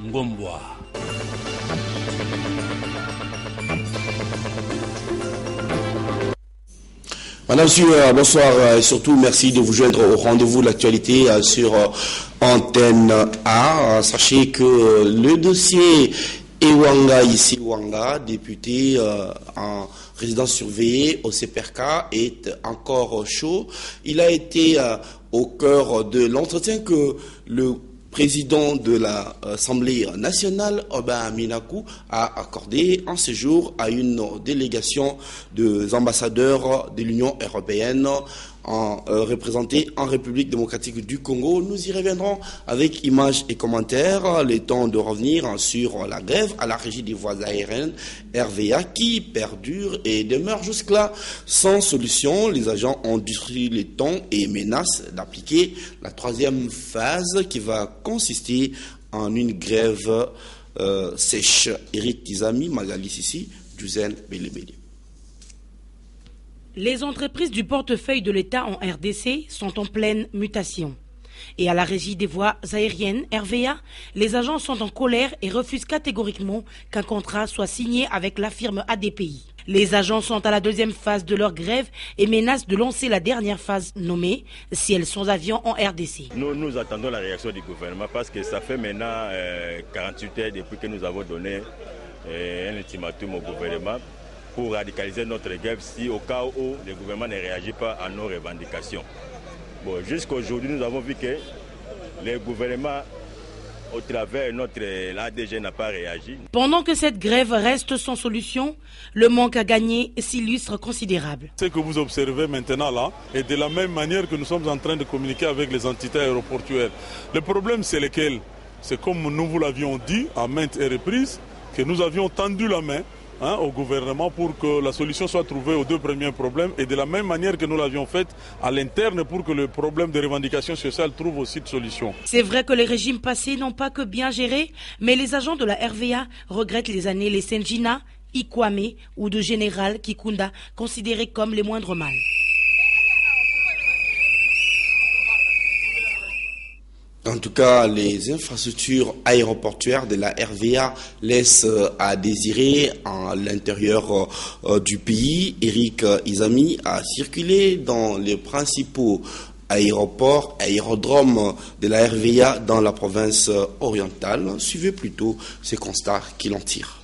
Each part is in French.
Ngombwa. Madame, monsieur, bonsoir et surtout merci de vous joindre au rendez-vous de l'actualité sur Antenne A. Sachez que le dossier Ewanga, ici Wanga, député en résidence surveillée au CPRK, est encore chaud. Il a été au cœur de l'entretien que le président de l'Assemblée nationale, Aubin Minakou, a accordé en séjour à une délégation des ambassadeurs de l'Union européenne représentés en République démocratique du Congo. Nous y reviendrons avec images et commentaires. Le temps de revenir sur la grève à la régie des voies aériennes RVA qui perdure et demeure jusque-là sans solution. Les agents ont détruit les temps et menacent d'appliquer la troisième phase qui va consister en une grève sèche. Eric Kizami, Magali Sissi, Duzen Belebele. Les entreprises du portefeuille de l'État en RDC sont en pleine mutation. Et à la régie des voies aériennes, RVA, les agents sont en colère et refusent catégoriquement qu'un contrat soit signé avec la firme ADPI. Les agents sont à la deuxième phase de leur grève et menacent de lancer la dernière phase nommée ciel sans avion en RDC. Nous attendons la réaction du gouvernement parce que ça fait maintenant 48 heures depuis que nous avons donné un ultimatum au gouvernement pour radicaliser notre grève si au cas où le gouvernement ne réagit pas à nos revendications. Bon, jusqu'à aujourd'hui, nous avons vu que le gouvernement, au travers de notre l'ADG, n'a pas réagi. Pendant que cette grève reste sans solution, le manque à gagner s'illustre considérable. Ce que vous observez maintenant là est de la même manière que nous sommes en train de communiquer avec les entités aéroportuaires. Le problème, c'est lequel? C'est comme nous vous l'avions dit à maintes reprises, que nous avions tendu la main au gouvernement pour que la solution soit trouvée aux deux premiers problèmes et de la même manière que nous l'avions fait à l'interne pour que le problème de revendication sociale trouve aussi de solution. C'est vrai que les régimes passés n'ont pas que bien géré, mais les agents de la RVA regrettent les années les Senjina, Ikwame ou de Général Kikunda considérés comme les moindres mal. En tout cas, les infrastructures aéroportuaires de la RVA laissent à désirer à l'intérieur du pays. Eric Izami a circulé dans les principaux aérodromes de la RVA dans la province orientale. Suivez plutôt ces constats qu'il en tire.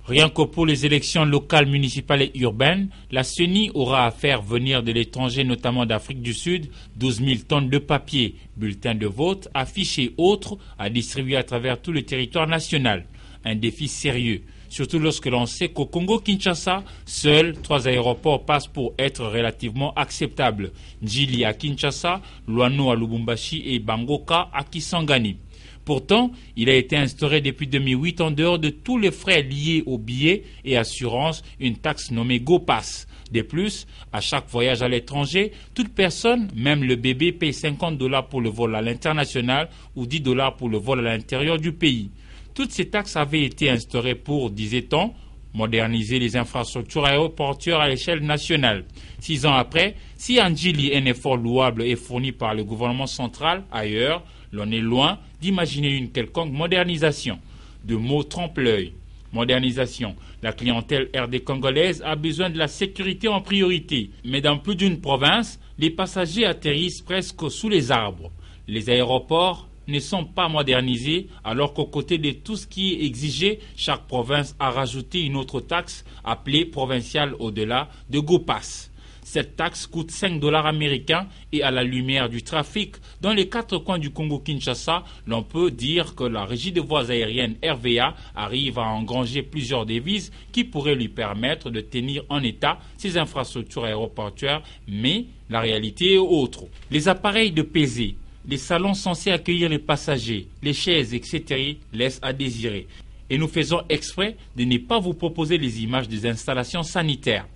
Rien que pour les élections locales, municipales et urbaines, la CENI aura à faire venir de l'étranger, notamment d'Afrique du Sud, 12 000 tonnes de papier, bulletins de vote, affiches et autres à distribuer à travers tout le territoire national. Un défi sérieux, surtout lorsque l'on sait qu'au Congo-Kinshasa, seuls 3 aéroports passent pour être relativement acceptables. Njili à Kinshasa, Luano à Lubumbashi et Bangoka à Kisangani. Pourtant, il a été instauré depuis 2008 en dehors de tous les frais liés aux billets et assurances, une taxe nommée GoPass. De plus, à chaque voyage à l'étranger, toute personne, même le bébé, paye $50 pour le vol à l'international ou $10 pour le vol à l'intérieur du pays. Toutes ces taxes avaient été instaurées pour, disait-on, moderniser les infrastructures aéroportuaires à l'échelle nationale. 6 ans après, si en Njili un effort louable est fourni par le gouvernement central ailleurs, l'on est loin d'imaginer une quelconque modernisation. De mots trompe-l'œil. Modernisation. La clientèle RD congolaise a besoin de la sécurité en priorité. Mais dans plus d'une province, les passagers atterrissent presque sous les arbres. Les aéroports ne sont pas modernisés, alors qu'aux côtés de tout ce qui est exigé, chaque province a rajouté une autre taxe appelée provinciale au-delà de GoPass. Cette taxe coûte $5 américains et à la lumière du trafic dans les 4 coins du Congo-Kinshasa, l'on peut dire que la régie des voies aériennes RVA arrive à engranger plusieurs devises qui pourraient lui permettre de tenir en état ses infrastructures aéroportuaires, mais la réalité est autre. Les appareils de pesée, les salons censés accueillir les passagers, les chaises, etc. laissent à désirer. Et nous faisons exprès de ne pas vous proposer les images des installations sanitaires.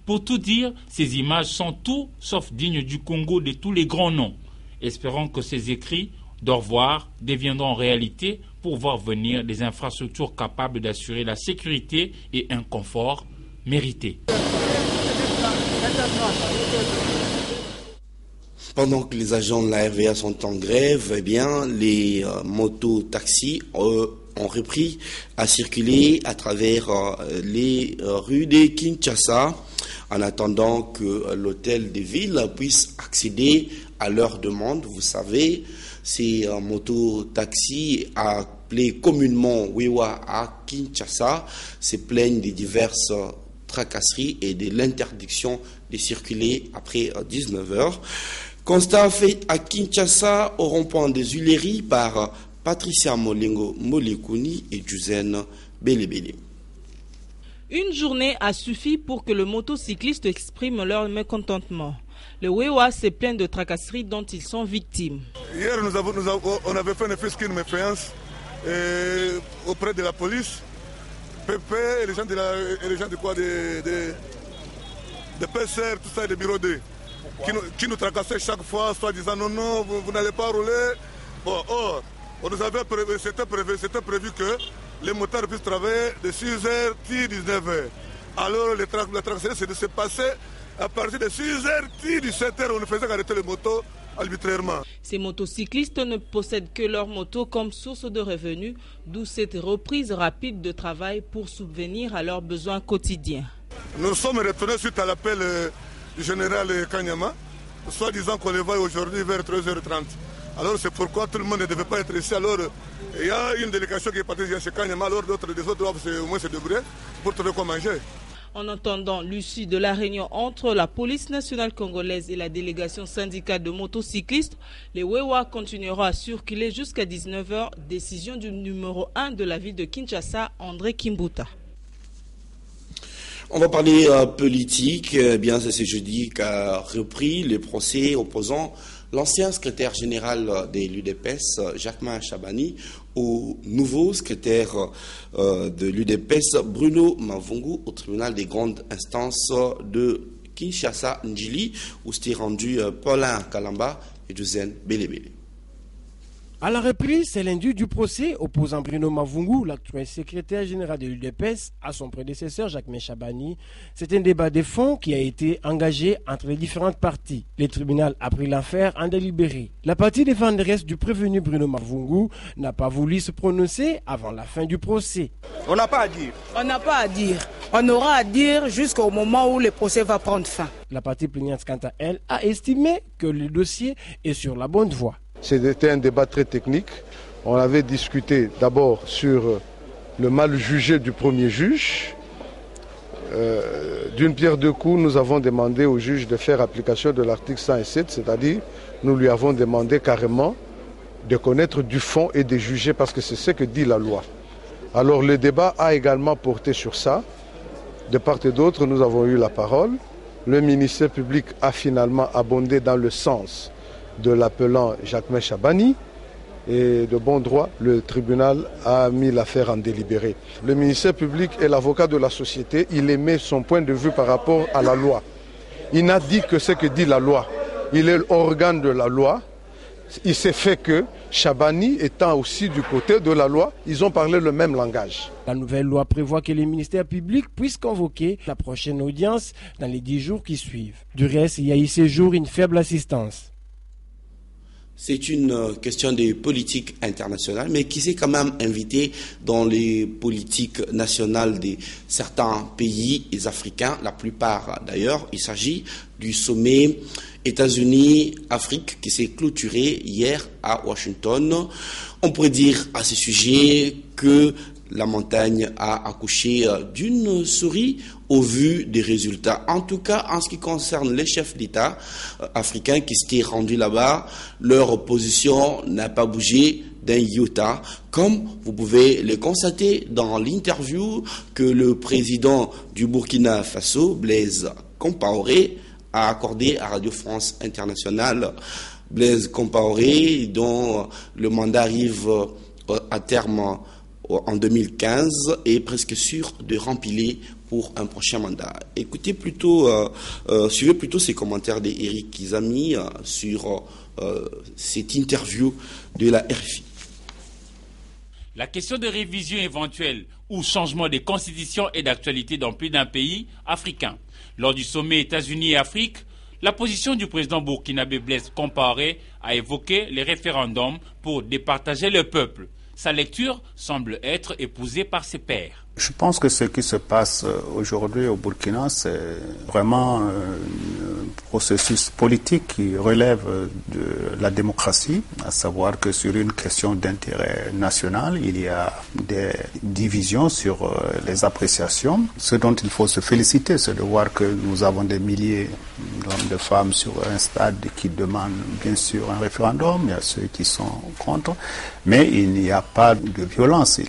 Pour tout dire, ces images sont tout sauf dignes du Congo de tous les grands noms. Espérons que ces écrits d'au revoir deviendront réalité pour voir venir des infrastructures capables d'assurer la sécurité et un confort mérité. Pendant que les agents de la RVA sont en grève, eh bien, les motos-taxis ont repris à circuler à travers les rues de Kinshasa en attendant que l'hôtel de ville puisse accéder à leurs demandes. Vous savez, ces motos-taxis appelés communément Wewa à Kinshasa se plaignent des diverses tracasseries et de l'interdiction de circuler après 19h. Constat fait à Kinshasa au rond-point des Huileries par Patricia Molengo Molekuni et Juzen Belebele. Une journée a suffi pour que les motocyclistes expriment leur mécontentement. Le Wewa se plaint de tracasseries dont ils sont victimes. Hier, on avait fait une méfiance auprès de la police. PP et les gens de quoi de PCR, tout ça, de bureau D, qui nous tracassaient chaque fois, soit disant non, vous n'allez pas rouler. Bon, on nous avait prévu, c'était prévu que les motards puissent travailler de 6h à 19h. Alors la tracasserie, c'est de se passer à partir de 6h à 17h, on ne faisait qu'arrêter les motos arbitrairement. Ces motocyclistes ne possèdent que leur moto comme source de revenus, d'où cette reprise rapide de travail pour subvenir à leurs besoins quotidiens. Nous sommes retournés suite à l'appel du général Kanyama, soit disant qu'on les voit aujourd'hui vers 13h30. Alors c'est pourquoi tout le monde ne devait pas être ici. Alors il y a une délégation qui est partie chez Kanyama, alors d'autres doivent au moins se débrouiller pour trouver quoi manger. En attendant l'issue de la réunion entre la police nationale congolaise et la délégation syndicale de motocyclistes, les Wewa continueront à circuler jusqu'à 19h, décision du numéro 1 de la ville de Kinshasa, André Kimbuta. On va parler politique. Eh bien, c'est ce jeudi qu'a repris le procès opposant l'ancien secrétaire général de l'UDPS, Jacquemain Chabani, au nouveau secrétaire de l'UDPS, Bruno Mavungu, au tribunal des grandes instances de Kinshasa, Ndjili, où s'était rendu Paulin Kalamba et Juzen Belebele. À la reprise, c'est l'indu du procès opposant Bruno Mavungu, l'actuel secrétaire général de l'UDPS, à son prédécesseur Jacquemain Chabani. C'est un débat de fond qui a été engagé entre les différentes parties. Le tribunal a pris l'affaire en délibéré. La partie défenderesse du prévenu Bruno Mavungu n'a pas voulu se prononcer avant la fin du procès. On n'a pas à dire. On n'a pas à dire. On aura à dire jusqu'au moment où le procès va prendre fin. La partie plaignante, quant à elle, a estimé que le dossier est sur la bonne voie. C'était un débat très technique. On avait discuté d'abord sur le mal jugé du premier juge. D'une pierre deux coups, nous avons demandé au juge de faire application de l'article 107, c'est-à-dire nous lui avons demandé carrément de connaître du fond et de juger parce que c'est ce que dit la loi. Alors le débat a également porté sur ça. De part et d'autre, nous avons eu la parole. Le ministère public a finalement abondé dans le sens de l'appelant Jacquemain Chabani et de bon droit, le tribunal a mis l'affaire en délibéré. Le ministère public est l'avocat de la société, il émet son point de vue par rapport à la loi. Il n'a dit que ce que dit la loi. Il est l'organe de la loi. Il s'est fait que Chabani étant aussi du côté de la loi, ils ont parlé le même langage. La nouvelle loi prévoit que les ministères publics puissent convoquer la prochaine audience dans les 10 jours qui suivent. Du reste, il y a eu ces jours une faible assistance. C'est une question de politique internationale, mais qui s'est quand même invité dans les politiques nationales de certains pays africains, la plupart d'ailleurs. Il s'agit du sommet États-Unis-Afrique qui s'est clôturé hier à Washington. On pourrait dire à ce sujet que la montagne a accouché d'une souris au vu des résultats. En tout cas, en ce qui concerne les chefs d'État africains qui s'étaient rendus là-bas, leur position n'a pas bougé d'un iota, comme vous pouvez le constater dans l'interview que le président du Burkina Faso, Blaise Compaoré, a accordé à Radio France Internationale. Blaise Compaoré, dont le mandat arrive à terme en 2015, est presque sûr de rempiler pour un prochain mandat. Écoutez plutôt, suivez plutôt ces commentaires d'Éric Kizami sur cette interview de la RFI. La question de révision éventuelle ou changement des constitutions est d'actualité dans plus d'un pays africain. Lors du sommet États-Unis et Afrique, La position du président burkinabé Blaise Compaoré a évoqué les référendums pour départager le peuple. Sa lecture semble être épousée par ses pairs. Je pense que ce qui se passe aujourd'hui au Burkina, c'est vraiment un processus politique qui relève de la démocratie, à savoir que sur une question d'intérêt national, il y a des divisions sur les appréciations. Ce dont il faut se féliciter, c'est de voir que nous avons des milliers d'hommes, de femmes sur un stade qui demandent bien sûr un référendum. Il y a ceux qui sont contre, mais il n'y a pas de violence.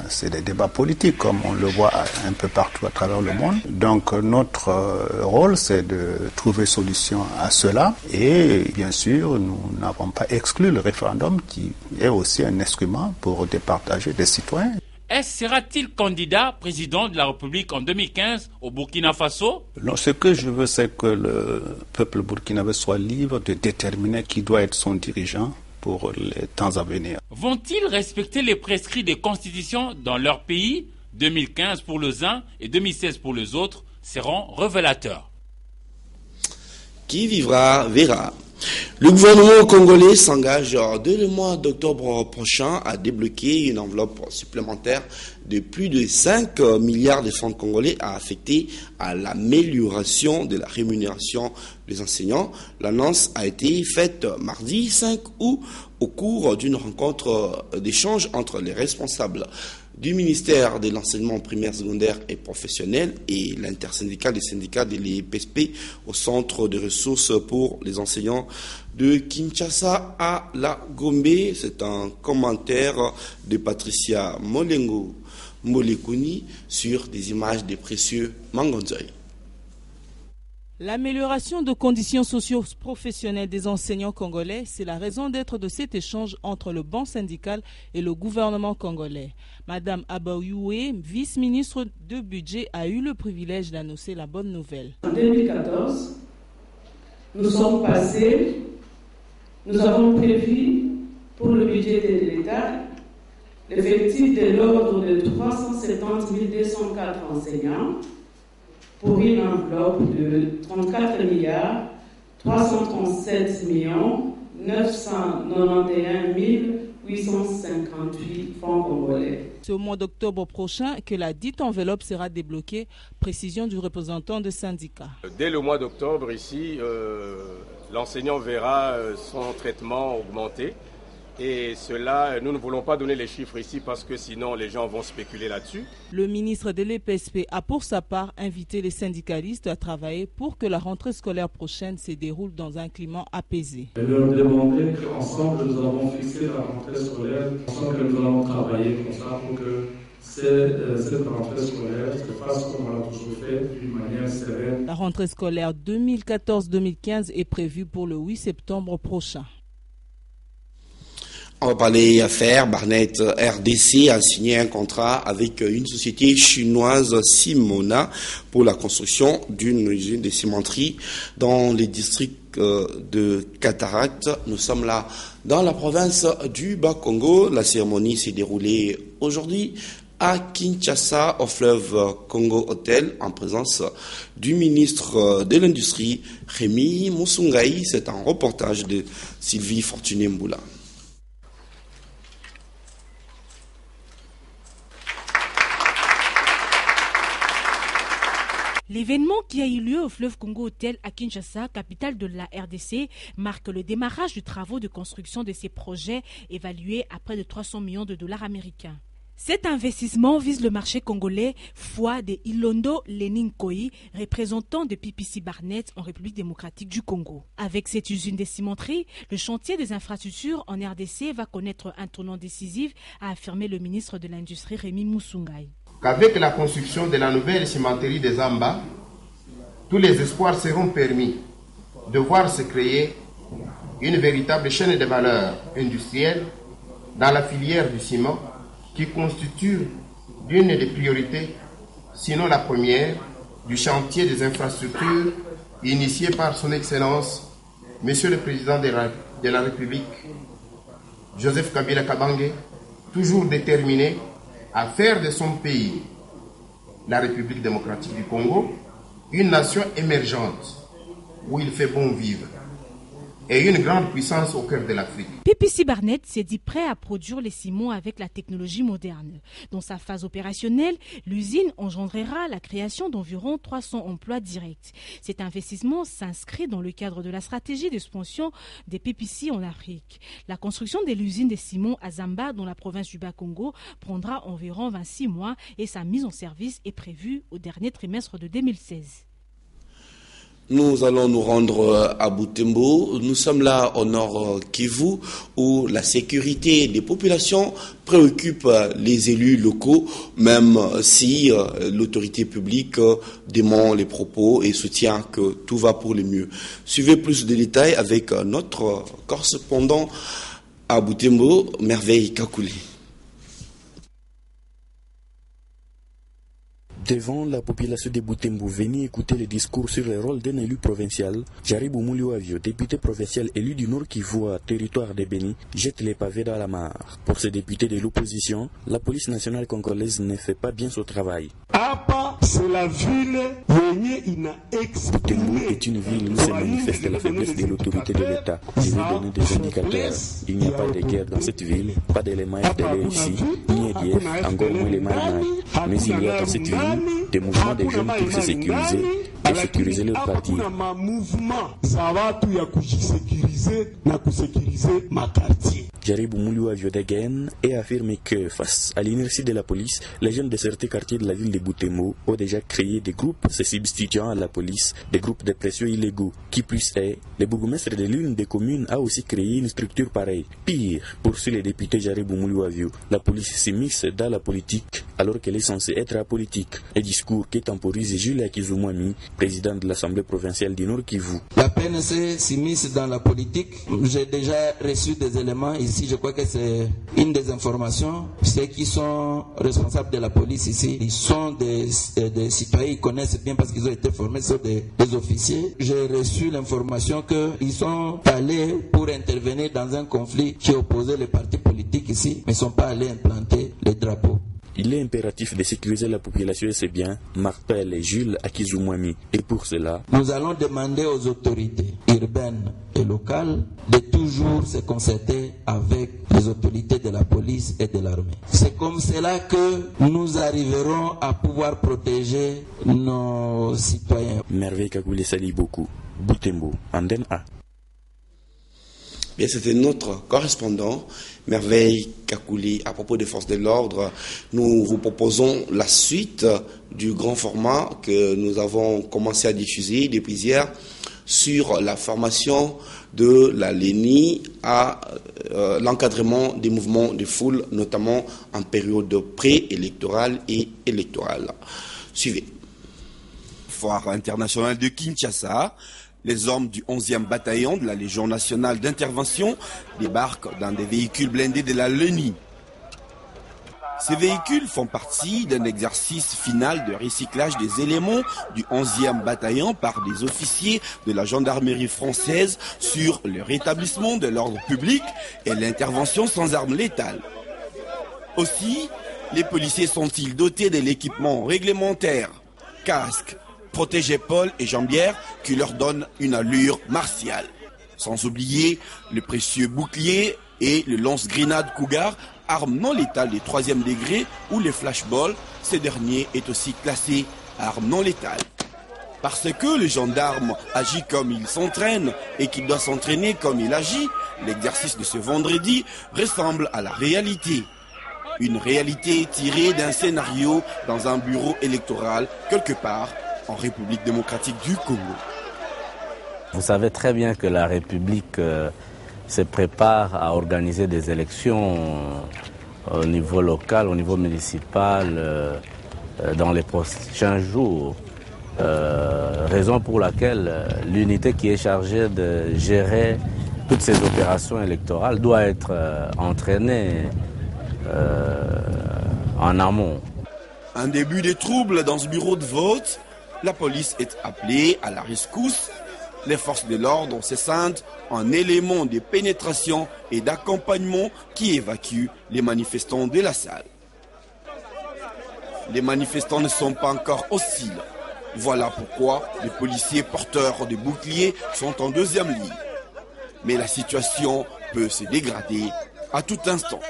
C'est des débats politiques comme on le voit un peu partout à travers le monde. Donc notre rôle, c'est de trouver solution à cela. Et bien sûr, nous n'avons pas exclu le référendum qui est aussi un instrument pour départager des citoyens. Sera-t-il candidat président de la République en 2015 au Burkina Faso? Non, ce que je veux, c'est que le peuple burkinabé soit libre de déterminer qui doit être son dirigeant pour les temps à venir. Vont-ils respecter les prescrits des constitutions dans leur pays? 2015 pour les uns et 2016 pour les autres seront révélateurs. Qui vivra verra. Le gouvernement congolais s'engage dès le mois d'octobre prochain à débloquer une enveloppe supplémentaire de plus de 5 milliards de francs congolais à affecter à l'amélioration de la rémunération des enseignants. L'annonce a été faite mardi 5 août au cours d'une rencontre d'échange entre les responsables du ministère de l'enseignement primaire, secondaire et professionnel et l'intersyndicale des syndicats de l'EPSP au centre de ressources pour les enseignants de Kinshasa à la Gombe. C'est un commentaire de Patricia Molekuni sur des images des précieux Mangonzoï. L'amélioration de conditions socio-professionnelles des enseignants congolais, c'est la raison d'être de cet échange entre le banc syndical et le gouvernement congolais. Madame Abaouyoué, vice-ministre de budget, a eu le privilège d'annoncer la bonne nouvelle. En 2014, nous avons prévu pour le budget de l'État l'effectif de l'ordre de 370 204 enseignants, pour une enveloppe de 34 milliards 337 millions 991 858 francs congolais. C'est au mois d'octobre prochain que la dite enveloppe sera débloquée, précision du représentant de syndicat. Dès le mois d'octobre, ici, l'enseignant verra son traitement augmenter. Et cela, nous ne voulons pas donner les chiffres ici parce que sinon les gens vont spéculer là-dessus. Le ministre de l'EPSP a pour sa part invité les syndicalistes à travailler pour que la rentrée scolaire prochaine se déroule dans un climat apaisé. Et leur demander qu'ensemble nous avons fixé la rentrée scolaire, ensemble que nous allons travailler comme ça pour que cette rentrée scolaire se fasse comme on l'a toujours fait, d'une manière sereine. La rentrée scolaire 2014-2015 est prévue pour le 8 septembre prochain. On va parler affaires. Barnett RDC a signé un contrat avec une société chinoise Simona pour la construction d'une usine de cimenterie dans les districts de Cataract. Nous sommes là dans la province du Bas-Congo. La cérémonie s'est déroulée aujourd'hui à Kinshasa au fleuve Congo Hotel en présence du ministre de l'Industrie Rémi Musungai. C'est un reportage de Sylvie Fortuné-Mboula. L'événement qui a eu lieu au fleuve Congo Hotel à Kinshasa, capitale de la RDC, marque le démarrage des travaux de construction de ces projets évalués à près de 300 millions de dollars américains. Cet investissement vise le marché congolais, foi de Ilondo Lenin-Koi, représentant de PPC Barnett en République démocratique du Congo. Avec cette usine de cimenterie, le chantier des infrastructures en RDC va connaître un tournant décisif, a affirmé le ministre de l'Industrie Rémi Musungai. Qu'avec la construction de la nouvelle cimenterie des Zamba, tous les espoirs seront permis de voir se créer une véritable chaîne de valeur industrielle dans la filière du ciment qui constitue l'une des priorités, sinon la première, du chantier des infrastructures initié par son Excellence, Monsieur le Président de la République, Joseph Kabila Kabange, toujours déterminé à faire de son pays, la République démocratique du Congo, une nation émergente où il fait bon vivre et une grande puissance au cœur de l'Afrique. PPC Barnett s'est dit prêt à produire les ciments avec la technologie moderne. Dans sa phase opérationnelle, l'usine engendrera la création d'environ 300 emplois directs. Cet investissement s'inscrit dans le cadre de la stratégie d'expansion des PPC en Afrique. La construction de l'usine de ciment à Zamba, dans la province du Bas-Congo, prendra environ 26 mois et sa mise en service est prévue au dernier trimestre de 2016. Nous allons nous rendre à Butembo. Nous sommes là au nord Kivu où la sécurité des populations préoccupe les élus locaux, même si l'autorité publique dément les propos et soutient que tout va pour le mieux. Suivez plus de détails avec notre correspondant à Butembo, Merveille Kakuli. Devant la population de Butembo, venez écouter le discours sur le rôle d'un élu provincial. Jaribou Mouliouavio, député provincial élu du Nord Kivu, territoire de Béni, jette les pavés dans la mare. Pour ce député de l'opposition, la police nationale congolaise ne fait pas bien son travail. C'est la ville Butembo est une ville où se manifeste la faiblesse de l'autorité de l'État. Je vais donner des indicateurs. Il n'y a pas de guerre dans cette ville, pas d'éléments FDL ici, ni EDF, encore moins les Maïmaï. Mais il y a dans cette ville des mouvements de jeunes pour se sécuriser et sécuriser leur parti. Jaribou Mouliouavio Degen et affirme que face à l'inertie de la police, les jeunes de certains quartiers de la ville de Butembo ont déjà créé des groupes se substituant à la police, des groupes de pression illégaux. Qui plus est, le bourgmestre de l'une des communes a aussi créé une structure pareille. Pire, poursuit le député Jaribou Mouliouavio, la police s'immisce dans la politique alors qu'elle est censée être apolitique. Un discours qui temporise Jules Akizumwami, président de l'Assemblée provinciale du Nord Kivu. La PNC s'immisce dans la politique. J'ai déjà reçu des éléments ici, je crois que c'est une des informations. Ceux qui sont responsables de la police ici, ils sont des citoyens, ils connaissent bien parce qu'ils ont été formés sur des officiers. J'ai reçu l'information qu'ils sont allés pour intervenir dans un conflit qui opposait les partis politiques ici, mais ils ne sont pas allés implanter les drapeaux. Il est impératif de sécuriser la population et ses biens, martèle Jules Akizumwami. Et pour cela, nous allons demander aux autorités urbaines et locales de toujours se concerter avec les autorités de la police et de l'armée. C'est comme cela que nous arriverons à pouvoir protéger nos citoyens. Merveille Kakoulé Sali beaucoup. Butembo, Anden A. Bien, c'était notre correspondant, Merveille Kakouli. À propos des forces de l'ordre, nous vous proposons la suite du grand format que nous avons commencé à diffuser depuis hier sur la formation de la LENI à l'encadrement des mouvements de foule, notamment en période préélectorale et électorale. Suivez. Foire internationale de Kinshasa. Les hommes du 11e bataillon de la Légion nationale d'intervention débarquent dans des véhicules blindés de la LENI. Ces véhicules font partie d'un exercice final de recyclage des éléments du 11e bataillon par des officiers de la gendarmerie française sur le rétablissement de l'ordre public et l'intervention sans armes létales. Aussi, les policiers sont-ils dotés de l'équipement réglementaire, casques, protège-épaules et jambières qui leur donnent une allure martiale. Sans oublier le précieux bouclier et le lance-grenade Cougar, arme non létale des 3e degré, ou les flashballs, ce dernier est aussi classé arme non létale. Parce que le gendarme agit comme il s'entraîne et qu'il doit s'entraîner comme il agit, l'exercice de ce vendredi ressemble à la réalité. Une réalité tirée d'un scénario dans un bureau électoral quelque part en République démocratique du Congo. Vous savez très bien que la République se prépare à organiser des élections au niveau local, au niveau municipal, dans les prochains jours. Raison pour laquelle l'unité qui est chargée de gérer toutes ces opérations électorales doit être entraînée en amont. Un début de troubles dans ce bureau de vote. La police est appelée à la rescousse. Les forces de l'ordre se sentent en élément de pénétration et d'accompagnement qui évacuent les manifestants de la salle. Les manifestants ne sont pas encore hostiles. Voilà pourquoi les policiers porteurs de boucliers sont en deuxième ligne. Mais la situation peut se dégrader à tout instant.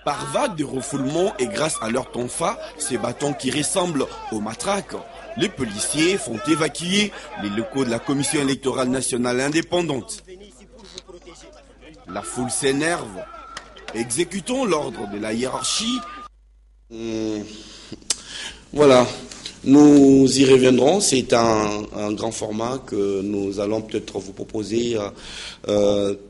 Par vague de refoulement et grâce à leur tonfa, ces bâtons qui ressemblent aux matraques, les policiers font évacuer les locaux de la Commission électorale nationale indépendante. La foule s'énerve. Exécutons l'ordre de la hiérarchie. Voilà, nous y reviendrons. C'est un grand format que nous allons peut-être vous proposer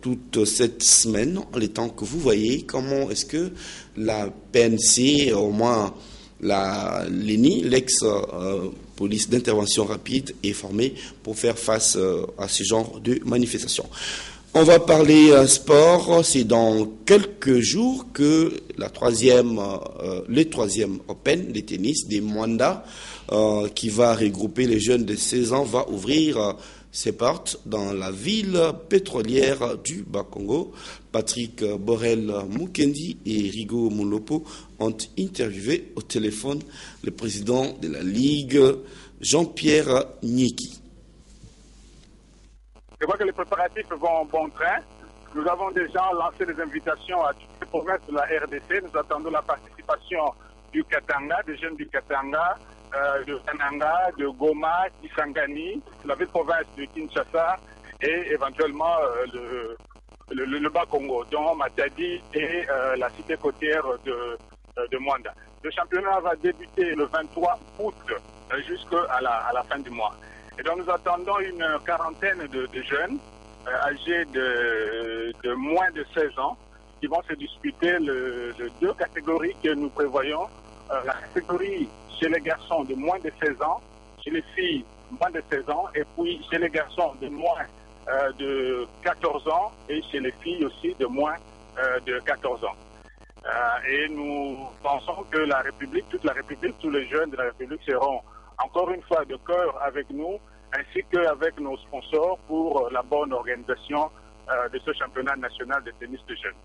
toute cette semaine, les temps que vous voyez. Comment est-ce que la PNC, au moins l'ENI, l'ex-police d'intervention rapide, est formée pour faire face à ce genre de manifestations. On va parler sport. C'est dans quelques jours que le troisième Open de tennis des Mwanda, qui va regrouper les jeunes de 16 ans, va ouvrir ses portes dans la ville pétrolière du Bas-Congo. Patrick Borel Mukendi et Rigo Moulopo ont interviewé au téléphone le président de la Ligue, Jean-Pierre Nyeki. Je vois que les préparatifs vont en bon train. Nous avons déjà lancé des invitations à toutes les provinces de la RDC. Nous attendons la participation du Katanga, des jeunes du Katanga, de Kananga, de Goma, d'Isangani, la ville-province de Kinshasa et éventuellement le Bas-Congo, dont Matadi et la cité côtière de Mwanda. Le championnat va débuter le 23 août jusqu'à la fin du mois. Et donc nous attendons une quarantaine de jeunes âgés de moins de 16 ans qui vont se disputer les deux catégories que nous prévoyons. La catégorie chez les garçons de moins de 16 ans, chez les filles moins de 16 ans, et puis chez les garçons de moins de 14 ans et chez les filles aussi de moins de 14 ans. Et nous pensons que la République, toute la République, tous les jeunes de la République seront encore une fois de cœur avec nous, ainsi qu'avec nos sponsors pour la bonne organisation de ce championnat national de tennis de jeunes.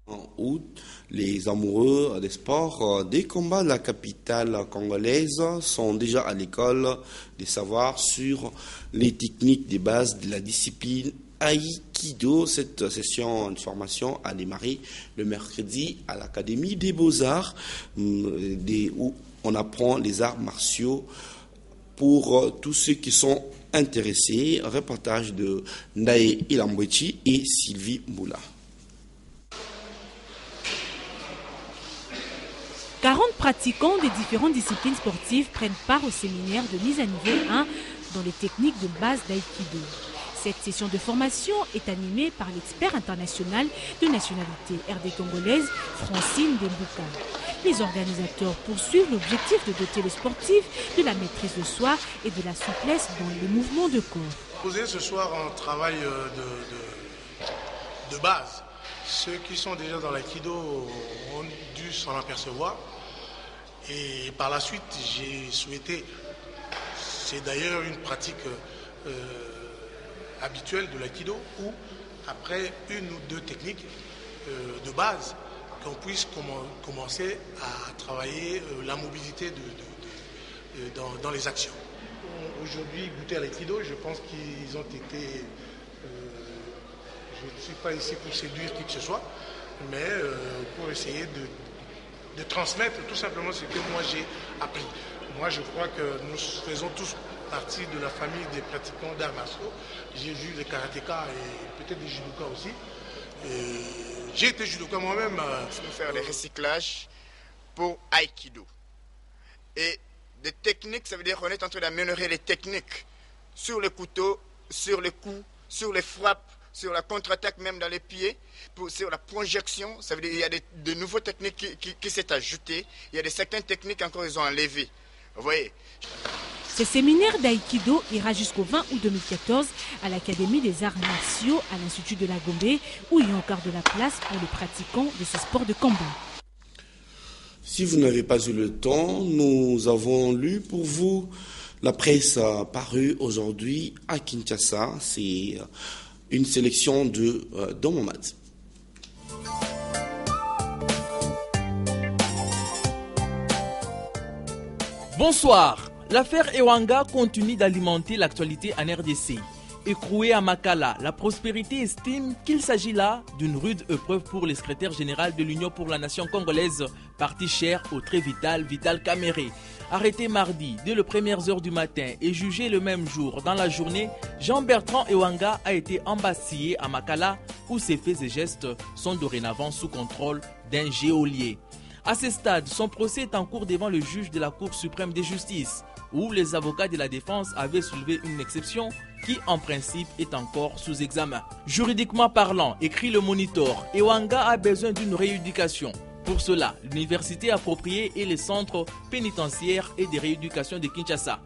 En août, les amoureux des sports, des combats de la capitale congolaise sont déjà à l'école des savoirs sur les techniques de base de la discipline Aïkido. Cette session de formation a démarré le mercredi à l'Académie des Beaux-Arts, où on apprend les arts martiaux pour tous ceux qui sont intéressés. Un reportage de Ndaye Ilambwechi et Sylvie Moula. 40 pratiquants des différentes disciplines sportives prennent part au séminaire de mise à niveau 1 dans les techniques de base d'Aïkido. Cette session de formation est animée par l'expert international de nationalité RD congolaise, Francine Dembuka. Les organisateurs poursuivent l'objectif de doter les sportifs de la maîtrise de soi et de la souplesse dans les mouvements de corps. Poser ce soir un travail de base. Ceux qui sont déjà dans l'aïkido ont dû s'en apercevoir. Et par la suite, j'ai souhaité, c'est d'ailleurs une pratique habituelle de l'aïkido, où après une ou deux techniques de base, qu'on puisse commencer à travailler la mobilité dans les actions. Aujourd'hui, goûter à l'aïkido, je pense qu'ils ont été... je ne suis pas ici pour séduire qui que ce soit, mais pour essayer de transmettre tout simplement ce que moi j'ai appris. Moi, je crois que nous faisons tous partie de la famille des pratiquants d'arts martiaux. J'ai vu les karatékas et peut-être des judokas aussi. J'ai été judoka moi-même. Il faut faire des recyclages pour Aïkido. Et des techniques, ça veut dire qu'on est en train d'améliorer les techniques sur le couteau, sur les coups, sur les frappes, sur la contre-attaque même dans les pieds, sur la projection. Ça veut dire qu'il y a de nouvelles techniques qui s'est ajoutées. Il y a certaines techniques encore ils ont enlevées. Vous voyez. Ce séminaire d'Aïkido ira jusqu'au 20 août 2014 à l'Académie des arts martiaux à l'Institut de la Gombe, où il y a encore de la place pour les pratiquants de ces sports de combat. Si vous n'avez pas eu le temps, nous avons lu pour vous la presse parue aujourd'hui à Kinshasa. C'est une sélection de Don Momad. Bonsoir. L'affaire Ewanga continue d'alimenter l'actualité en RDC. Écroué à Makala, la prospérité estime qu'il s'agit là d'une rude épreuve pour le secrétaire général de l'Union pour la nation congolaise, parti cher au très vital Vital Kamerhe. Arrêté mardi dès les premières heures du matin et jugé le même jour dans la journée, Jean-Bertrand Ewanga a été embastillé à Makala où ses faits et gestes sont dorénavant sous contrôle d'un geôlier. À ce stade, son procès est en cours devant le juge de la Cour suprême de justice, où les avocats de la défense avaient soulevé une exception qui, en principe, est encore sous examen. Juridiquement parlant, écrit le Monitor, Ewanga a besoin d'une rééducation. Pour cela, l'université appropriée est le centre pénitentiaire et de rééducation de Kinshasa.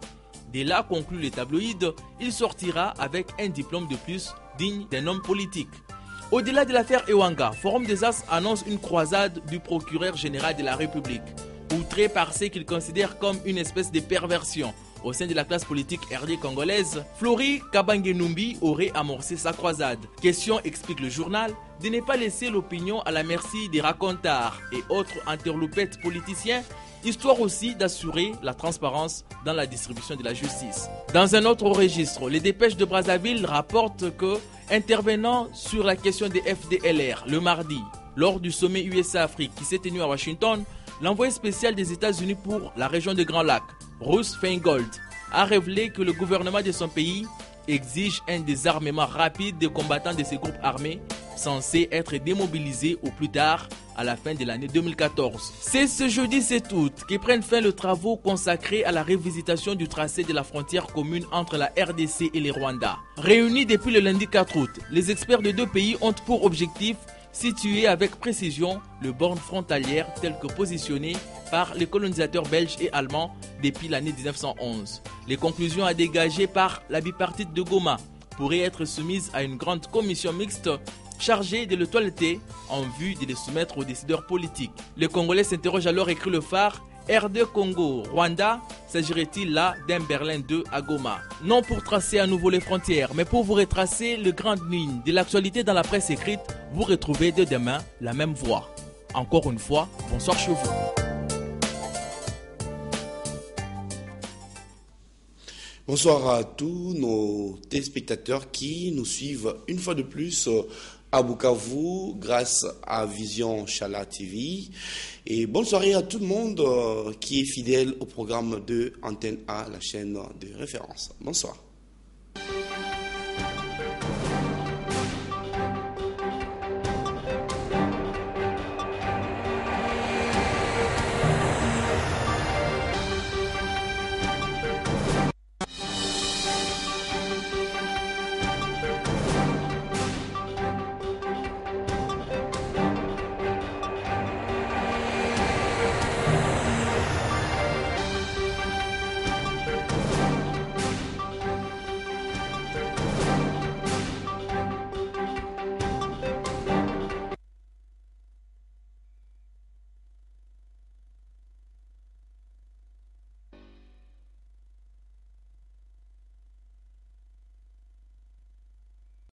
Dès là, conclut le tabloïd, il sortira avec un diplôme de plus digne d'un homme politique. Au-delà de l'affaire Ewanga, Forum des As annonce une croisade du procureur général de la République. Outré par ce qu'il considère comme une espèce de perversion au sein de la classe politique RD congolaise, Flori Kabangenumbi aurait amorcé sa croisade. Question, explique le journal, de ne pas laisser l'opinion à la merci des racontards et autres interlopettes politiciens, histoire aussi d'assurer la transparence dans la distribution de la justice. Dans un autre registre, les dépêches de Brazzaville rapportent que, intervenant sur la question des FDLR le mardi, lors du sommet USA-Afrique qui s'est tenu à Washington, l'envoyé spécial des États-Unis pour la région des Grands Lacs, Russ Feingold, a révélé que le gouvernement de son pays exige un désarmement rapide des combattants de ces groupes armés censés être démobilisés au plus tard à la fin de l'année 2014. C'est ce jeudi 7 août que prennent fin les travaux consacrés à la révisitation du tracé de la frontière commune entre la RDC et le Rwanda. Réunis depuis le lundi 4 août, les experts de deux pays ont pour objectif situer avec précision le borne frontalière tel que positionné par les colonisateurs belges et allemands depuis l'année 1911. Les conclusions à dégager par la bipartite de Goma pourraient être soumises à une grande commission mixte chargée de le toiletter en vue de les soumettre aux décideurs politiques. Les Congolais s'interrogent alors, écrit le phare, RD Congo, Rwanda, s'agirait-il là d'un Berlin 2 à Goma? Non pour tracer à nouveau les frontières, mais pour vous retracer les grandes lignes de l'actualité dans la presse écrite, vous retrouvez dès demain la même voix. Encore une fois, bonsoir chez vous. Bonsoir à tous nos téléspectateurs qui nous suivent une fois de plus à Bukavu grâce à Vision Chala TV. Et bonne soirée à tout le monde qui est fidèle au programme de Antenne A, la chaîne de référence. Bonsoir.